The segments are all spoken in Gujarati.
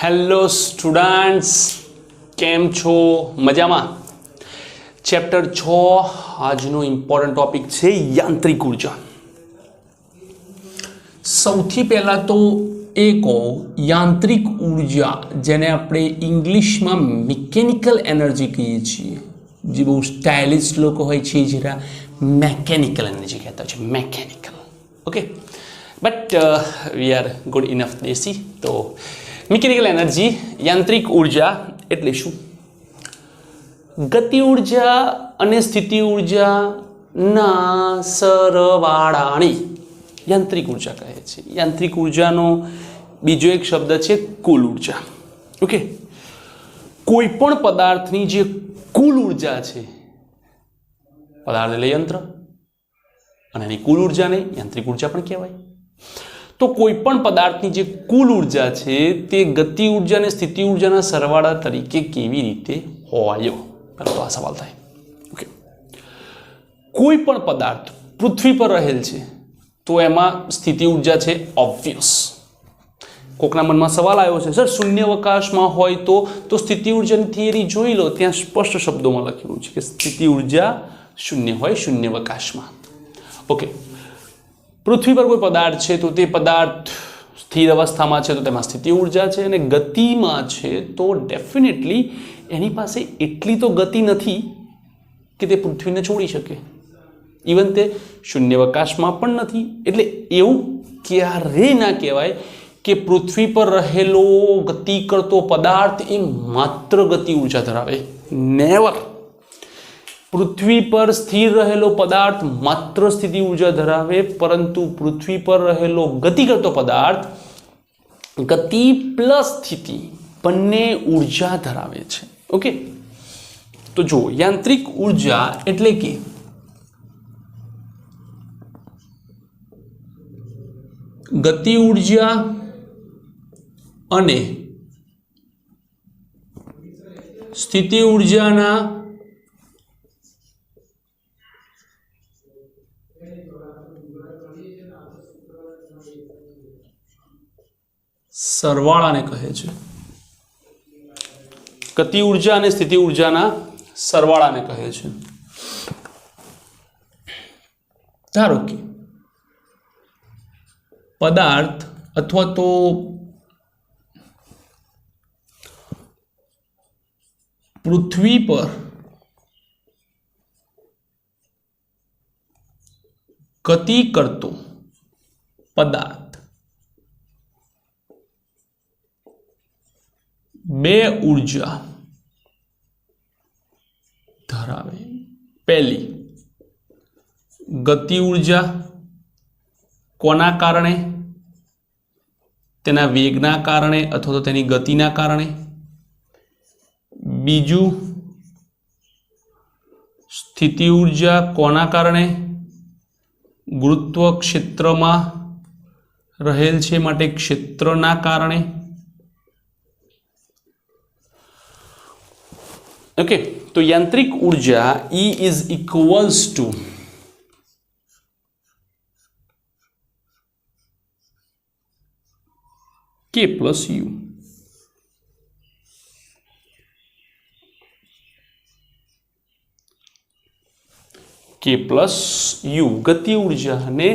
હેલો સ્ટુડન્ટ્સ, કેમ છો? મજામાં? ચેપ્ટર 6 આજનો ઇમ્પોર્ટન્ટ ટોપિક છે યાંત્રિક ઉર્જા. સૌથી પહેલા તો એ કહો, યાંત્રિક ઉર્જા જેને આપણે ઇંગ્લિશમાં મિકેનિકલ એનર્જી કહીએ છીએ, જે બહુ સ્ટાઇલિશ લોકો હોય છે જરા મેકેનિકલ એનર્જી કહેતા હોય છે, mechanical. Okay, but we are good enough desi. તો મિકેનિકલ એનર્જી, યાંત્રિક ઉર્જા એટલે શું? ગતિ ઉર્જા અને સ્થિતિ ઉર્જાના સરવાળાની યાંત્રિક ઉર્જા કહે છે. યાંત્રિક ઉર્જાનો બીજો એક શબ્દ છે કુલ ઉર્જા. ઓકે, કોઈ પણ પદાર્થની જે કુલ ઉર્જા છે, પદાર્થ એટલે યંત્ર, અને એની કુલ ઉર્જાને યાંત્રિક ઉર્જા પણ કહેવાય. તો કોઈ પણ પદાર્થની જે કુલ ઉર્જા છે તે ગતિ ઉર્જા અને સ્થિતિ ઉર્જાના સરવાળા તરીકે કેવી રીતે હોય? પહેલો તો આ સવાલ થાય. ઓકે, કોઈ પણ પદાર્થ પૃથ્વી પર રહેલ છે તો એમાં સ્થિતિ ઉર્જા છે ઓબ્વિયસ. કોકના મનમાં સવાલ આવ્યો છે, સર શૂન્યાવકાશમાં હોય તો સ્થિતિ ઉર્જાની થિયરી જોઈ લો, ત્યાં સ્પષ્ટ શબ્દોમાં લખેલું છે કે સ્થિતિ ઉર્જા શૂન્ય હોય શૂન્યાવકાશમાં. ઓકે, પૃથ્વી પર કોઈ પદાર્થ છે તો તે પદાર્થ સ્થિર અવસ્થામાં છે તો તેમાં સ્થિતિ ઉર્જા છે, અને ગતિમાં છે તો ડેફિનેટલી એની પાસે એટલી તો ગતિ નથી કે તે પૃથ્વીને છોડી શકે. ઇવન તે શૂન્યાવકાશમાં પણ નથી. એટલે એવું ક્યારેય ના કહેવાય કે પૃથ્વી પર રહેલો ગતિ કરતો પદાર્થ એ માત્ર ગતિ ઉર્જા ધરાવે. નેવર. પૃથ્વી પર સ્થિર રહેલો પદાર્થ માત્ર સ્થિતિ ઉર્જા ધરાવે, પરંતુ પૃથ્વી પર રહેલો ગતિ કરતો પદાર્થ ગતિ પ્લસ સ્થિતિ બંને ઉર્જા ધરાવે છે. ઓકે, તો જો યાંત્રિક ઉર્જા એટલે કે ગતિ ઉર્જા અને સ્થિતિ ઉર્જાના સરવાળાને કહે છે. ગતિ ઉર્જા અને સ્થિતિ ઉર્જાના સરવાળાને કહે છે. ધારો કે પદાર્થ અથવા તો પૃથ્વી પર ગતિ કરતો પદાર્થ બે ઉર્જા ધરાવે. પહેલી ગતિ ઉર્જા કોના કારણે? તેના વેગના કારણે અથવા તો તેની ગતિના કારણે. બીજું સ્થિતિ ઉર્જા કોના કારણે? ગુરુત્વ ક્ષેત્રમાં રહેલ છે માટે ક્ષેત્રના કારણે. ઓકે, તો યાંત્રિક ઉર્જા E is equals to K plus U. K plus U ગતિ ઉર્જા અને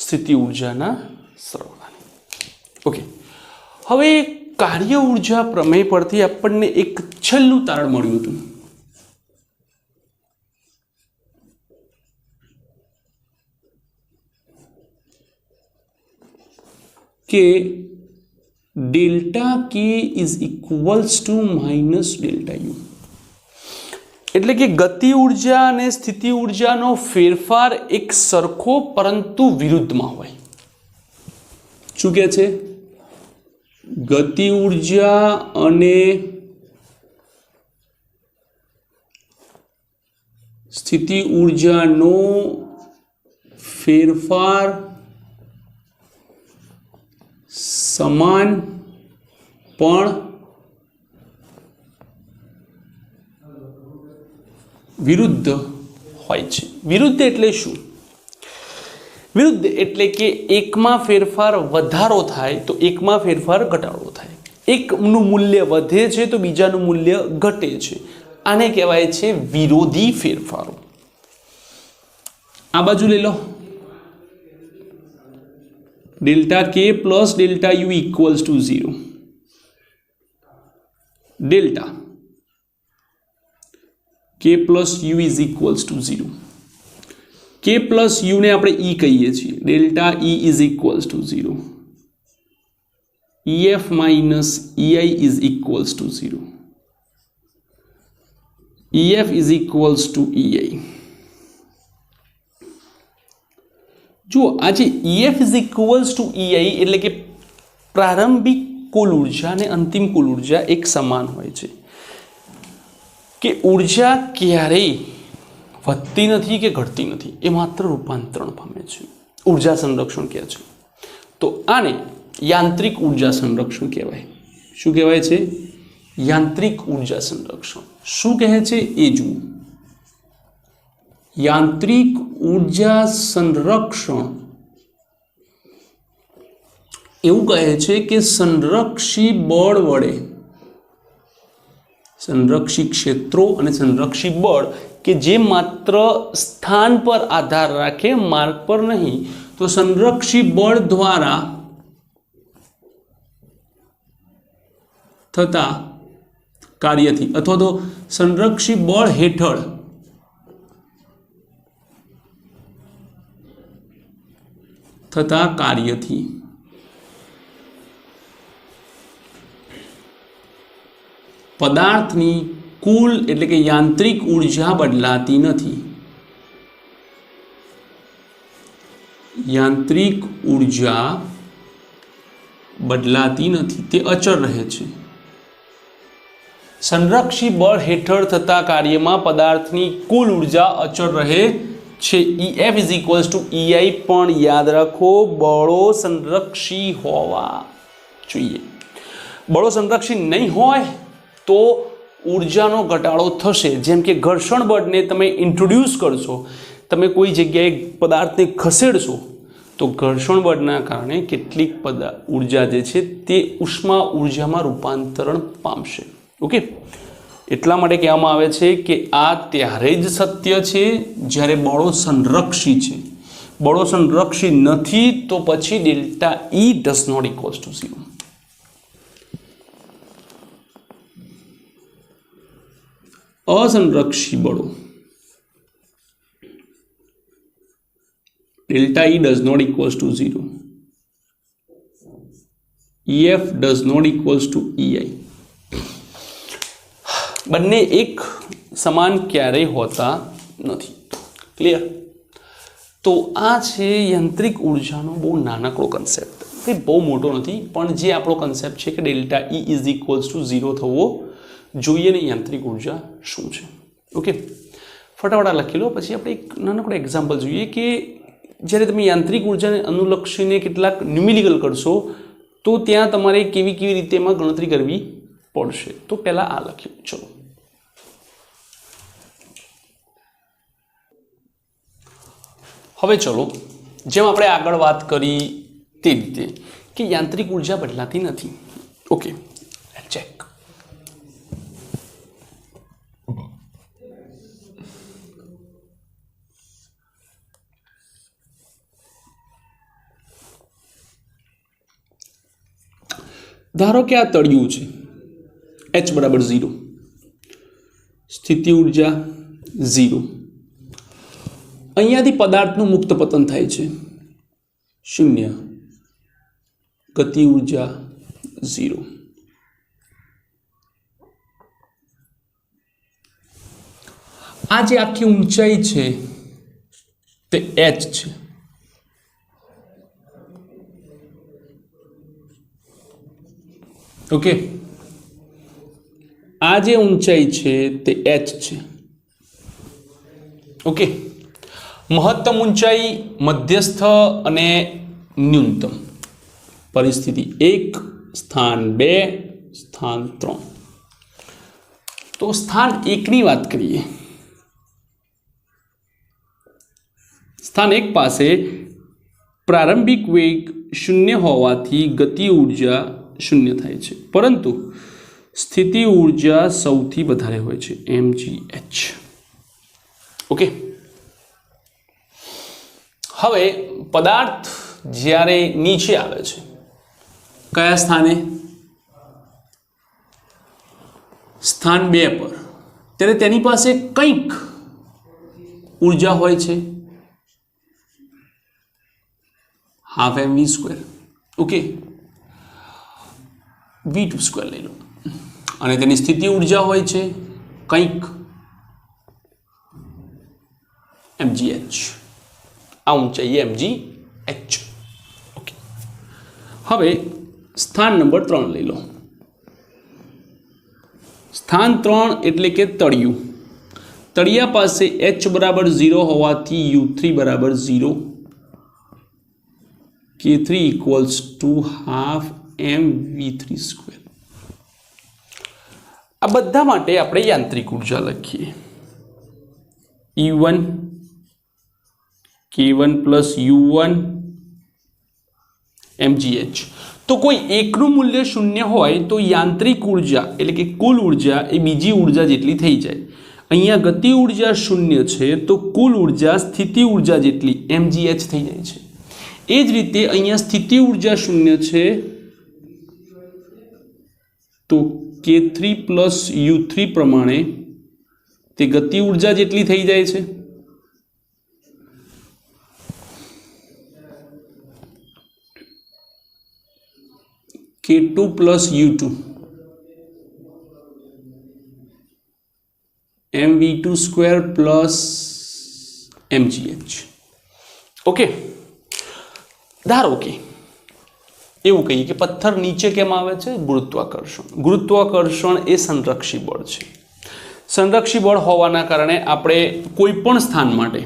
સ્થિતિ ઉર્જાના સરવાળાને. ઓકે, હવે કાર્ય ઉર્જા પ્રમેય પરથી આપણને એક છેલ્લું તારણ મળ્યું હતું કે ડેલ્ટા કે is equals two minus delta you. એટલે કે ગતિ ઉર્જા અને સ્થિતિ ઉર્જાનો ફેરફાર એક સરખો પરંતુ વિરુદ્ધમાં હોય. શું કહે છે? ગતિ ઉર્જા અને સ્થિતિ ઉર્જાનો ફેરફાર સમાન પણ વિરુદ્ધ હોય છે. વિરુદ્ધ એટલે શું? વિરુદ્ધ એટલે કે એકમાં ફેરફાર વધારો થાય તો એકમાં ફેરફાર ઘટાડો થાય. એકનું મૂલ્ય વધે છે તો બીજાનું મૂલ્ય ઘટે છે. આને કહેવાય છે વિરોધી ફેરફારો. આ બાજુ લઈ લો, delta K plus delta U equals to 0. Delta K plus U is equals to 0. K plus U ને આપણે ઈ કહીએ છીએ. Delta E is equals to 0. EF minus EI is equals to 0. EF is equals to EI. જુઓ, આજે EF is equals to EI એટલે કે પ્રારંભિક કુલ ઉર્જા અને અંતિમ કુલ ઉર્જા એક સમાન હોય છે. કે ઉર્જા ક્યારેય વધતી નથી કે ઘટતી નથી, એ માત્ર રૂપાંતરણ પામે છે. ઉર્જા સંરક્ષણ કહે છે. તો આને યાંત્રિક ઉર્જા સંરક્ષણ કહેવાય. શું કહેવાય છે? યાંત્રિક ઉર્જા સંરક્ષણ. શું કહે છે એ જુઓ. યાંત્રિક ઉર્જા સંરક્ષણ એવું કહે છે કે સંરક્ષી બળ વડે, સંરક્ષી ક્ષેત્રો અને સંરક્ષી બળ કે જે માત્ર સ્થાન પર આધાર રાખે, માર્ગ પર નહીં, તો સંરક્ષી બળ દ્વારા થતા કાર્યથી અથવા તો સંરક્ષી બળ હેઠળ થતા કાર્યથી પદાર્થની કુલ એટલે કે યાંત્રિક ઉર્જા બદલાતી નથી. યાંત્રિક ઉર્જા બદલાતી નથી, તે અચળ રહે છે. સંરક્ષી બળ હેઠળ થતા કાર્યમાં પદાર્થની કુલ ઉર્જા અચળ રહે છે. EF is equals to EI. પણ યાદ રાખો, બળો સંરક્ષી હોવા જોઈએ. બળો સંરક્ષી નહીં હોય તો ઉર્જાનો ઘટાડો થશે. જેમ કે ઘર્ષણ બળને તમે ઇન્ટ્રોડ્યુસ કરશો, તમે કોઈ જગ્યાએ પદાર્થને ખસેડશો તો ઘર્ષણ બળના કારણે કેટલીક ઉર્જા જે છે તે ઉષ્મા ઉર્જામાં રૂપાંતરણ પામશે. ઓકે, એટલા માટે કહેવામાં આવે છે કે આ ત્યારે જ સત્ય છે જ્યારે બળો સંરક્ષી છે. બળો સંરક્ષી નથી તો પછી delta E does not equals to 0. असंरक्षी बड़ो delta E does not equals to 0. EF does not equals to EI. બંને એક સમાન ક્યારેય હોતા નથી. ક્લિયર? તો આ છે યાંત્રિક ઉર્જાનો બહુ નાનકડો કન્સેપ્ટ. કંઈ બહુ મોટો નથી, પણ જે આપણો કન્સેપ્ટ છે કે delta E is equals to 0 થવો જોઈએ ને યાંત્રિક ઉર્જા શું છે. ઓકે, ફટાફટ લખી લો. પછી આપણે એક નાનકડું એક્ઝામ્પલ જોઈએ કે જ્યારે તમે યાંત્રિક ઉર્જાને અનુલક્ષીને કેટલાક ન્યુમેરિકલ કરશો તો ત્યાં તમારે કેવી કેવી રીતે એમાં ગણતરી કરવી પડશે. તો પહેલાં આ લખ્યું. ચલો, હવે ચલો, જેમ આપણે આગળ વાત કરી તે રીતે કે યાંત્રિક ઉર્જા બદલાતી નથી. Okay, check. ધારો કે આ તળિયું છે, H બરાબર 0, સ્થિતિ ઉર્જા 0. અહીંયાથી પદાર્થનું મુક્ત પતન થાય છે 0, ગતિ ઉર્જા 0. આ જે આખી ઊંચાઈ છે તે H છે. ઓકે, આ જે ઊંચાઈ છે તે H છે. ઓકે, મહત્તમ ઊંચાઈ, મધ્યસ્થ અને ન્યૂનતમ પરિસ્થિતિ 1, સ્થાન 2, સ્થાન 3. તો સ્થાન 1 ની વાત કરીએ. સ્થાન 1 પાસે પ્રારંભિક વેગ 0 હોવાથી ગતિ ઉર્જા શૂન્ય થાય છે, પરંતુ સ્થિતિ ઊર્જા સૌથી વધારે હોય છે mgh. ઓકે, હવે પદાર્થ જ્યારે નીચે આવે છે કયા સ્થાને, સ્થાન 2 પર, ત્યારે તેની પાસે કંઈક ઊર્જા હોય છે હાફ mv². ઓકે, v²² લઈ લો, અને તેની સ્થિતિ ઊર્જા હોય છે કંઈક mgh. આ ઊંચાઈ mgh. ઓકે, હવે સ્થાન નંબર 3 લઈ લો. સ્થાન 3 એટલે કે તળિયું. તળિયા પાસે h બરાબર 0 હોવાથી u3 બરાબર 0, k3 equals to half mv². આ બધા માટે આપણે યાંત્રિક ઉર્જા લખીએ E1 K1 plus U1 mgh. તો કોઈ એકનું મૂલ્ય શૂન્ય હોય તો યાંત્રિક ઉર્જા એટલે કે કુલ ઉર્જા એ બીજી ઉર્જા જેટલી થઈ જાય. અહીંયા ગતિ ઉર્જા શૂન્ય છે તો કુલ ઉર્જા સ્થિતિ ઉર્જા જેટલી mgh થઈ જાય છે. એ જ રીતે અહીંયા સ્થિતિ ઉર્જા શૂન્ય છે તો k3 પ્લસ u3 પ્રમાણે તે ગતિ ઉર્જા જેટલી થઈ જાય છે. k2 plus u2 mv²² plus mgh. Okay, ધારો કે એવું કહીએ કે પથ્થર નીચે કેમ આવે છે, ગુરુત્વાકર્ષણ. ગુરુત્વાકર્ષણ એ સંરક્ષી બળ છે. સંરક્ષી બળ હોવાના કારણે આપણે કોઈ પણ સ્થાન માટે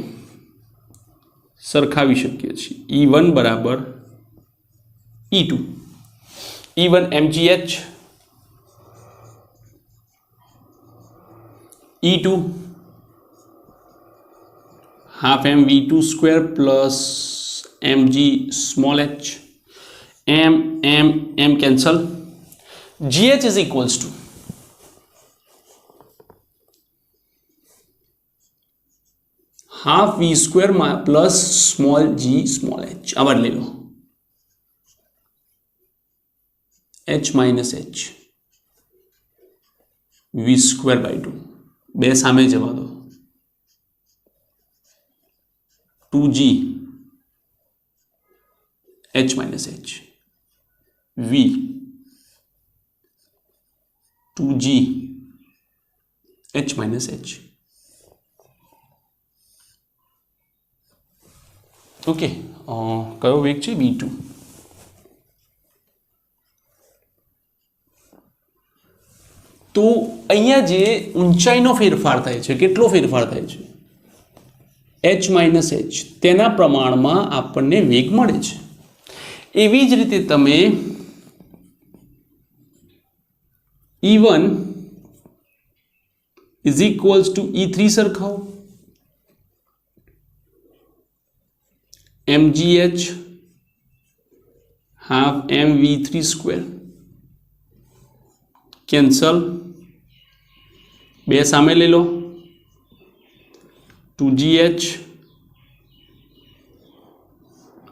સરખાવી શકીએ છીએ. E1 બરાબર E2, E1 mgh, E2 half mv²² plus mg small h. m cancel. gh is equals to half v² plus small g small h. આবার લઈ લો h minus h v²/2. બે સામે જવા દો 2g h minus h v 2g h minus h. Okay, કયો વેગ છે v2. તો અહીંયા જે ઊંચાઈનો ફેરફાર થાય છે, કેટલો ફેરફાર થાય છે h minus h, તેના પ્રમાણમાં આપણને વેગ મળે છે. એવી જ રીતે તમે E1 is equals to E3 સરખાવો. mgh half mv². કેન્સલ, બે સામે લઈ લો 2gh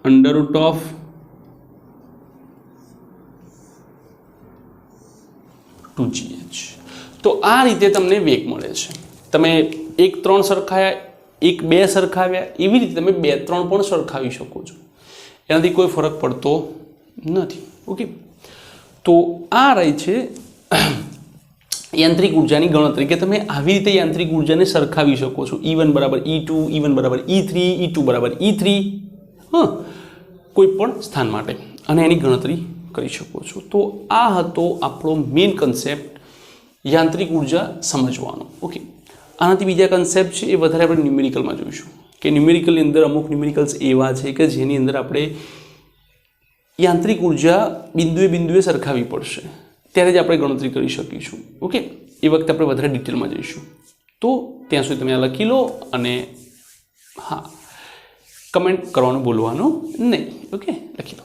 √of તો આ રીતે તમને વેગ મળે છે. તમે 1 3 સરખાયા, 1 2 સરખાવ્યા, એવી રીતે તમે 2 3 પણ સરખાવી શકો છો. એનાથી કોઈ ફરક પડતો નથી. ઓકે, તો આ રહી છે યાંત્રિક ઉર્જાની ગણતરી, કે તમે આવી રીતે યાંત્રિક ઉર્જાને સરખાવી શકો છો. E1 બરાબર E2, E1 બરાબર E3, E2 બરાબર E3, કોઈ પણ સ્થાન માટે, અને એની ગણતરી કરી શકો છો. તો આ હતો આપણો મેઇન કન્સેપ્ટ યાંત્રિક ઉર્જા સમજવાનો. ઓકે, આનાથી બીજા કન્સેપ્ટ છે એ વધારે આપણે ન્યુમેરિકલમાં જોઈશું, કે ન્યુમેરિકલની અંદર અમુક ન્યુમેરિકલ્સ એવા છે કે જેની અંદર આપણે યાંત્રિક ઉર્જા બિંદુએ સરખાવી પડશે, ત્યારે જ આપણે ગણતરી કરી શકીશું. ઓકે, એ વખતે આપણે વધારે ડિટેલમાં જઈશું. તો ત્યાં સુધી તમે આ લખી લો, અને હા, કમેન્ટ કરવાનું ભૂલવાનું નહીં. ઓકે, લખી લો.